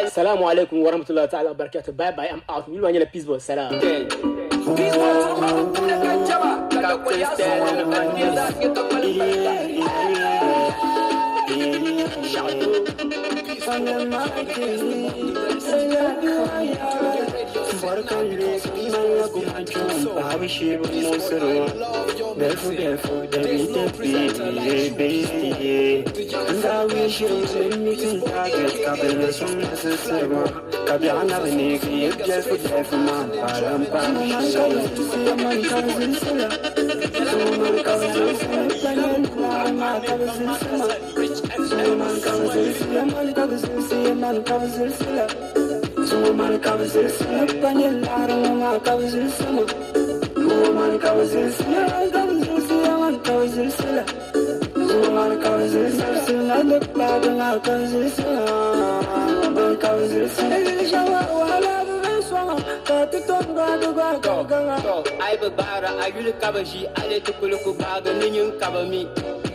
Assalamu alaikum wa rahmatullahi ta'ala wa barakatuh. Bye bye, I'm out. We'll want peace boy. Salam. I babara ayul kabaji ale tukuluku baga ninyun kabami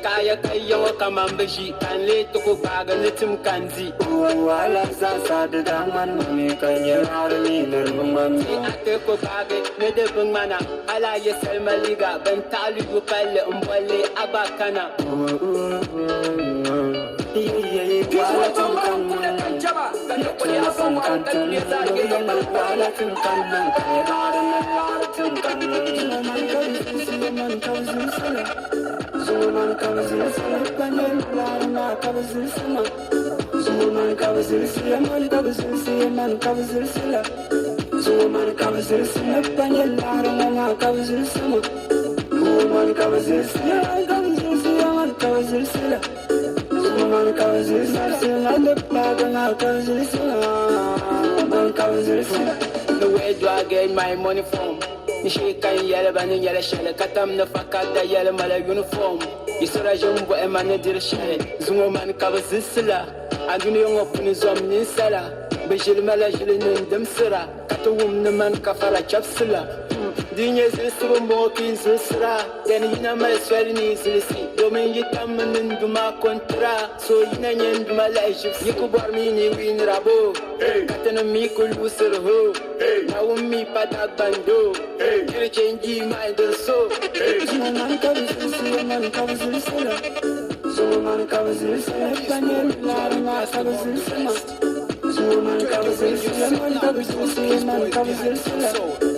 kaya kayawa kamambaji kanle tuku baga nitum kanzi wala sasa da daman mami kanya harni narmami ate ko baga ne de bangmana ala ya salmaliga ban talibu palle umballe abakana wala tumkan jaba kan ko ya son kan ne zage wala tumkan nan the way do I get my money from? She can yell ban yell shell katam na fakada yell mala uniform. Isura jumbo e man dir shell zumo man kabzisla anduni yongo punizom ni sala bejil mala jilin dem sira katum na man kafara chapsla dinye zisru mo kin zisra den yina mal swelni zilsi domin yitam min duma kontra so yina nyen duma la yiku bar mi ni win rabo katana mi kul usur ho nawum mi patak bando you change my so man kabzisla man kabzisla so man kabzisla banel la ma kabzisla so man kabzisla man kabzisla man kabzisla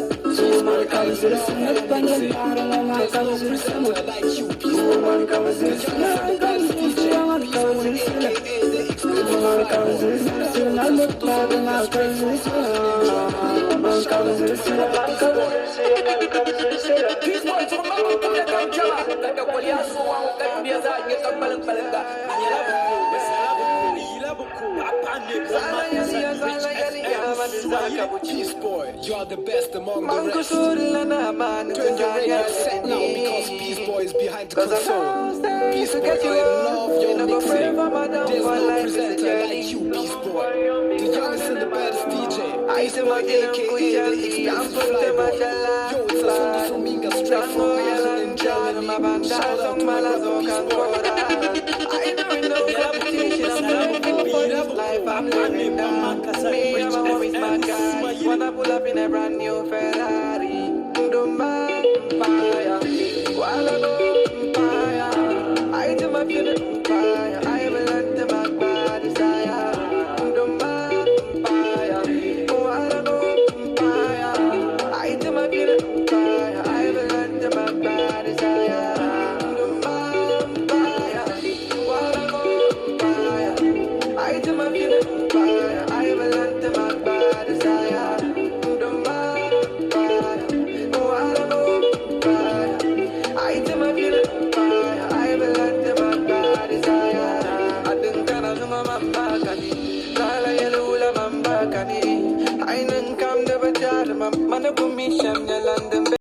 man comes in the banyan para man comes in the man comes in the man comes in the man comes in the man comes in Peace boy, you are the best among the rest. Turn your radio set now because Peace boy is behind the console. Peace boy, I love your mixing. There's no presenter like you, Peace boy. The youngest and the baddest DJ. Peace boy, aka the expensive fly boy. Yo, it's a Sunday Suminga straight from Marshall in Germany. Shout out to my love, Peace boy. I know no competition. I'm living for this life. I'm living now. Me, I'm always my guy. Wanna pull up in a brand new Ferrari.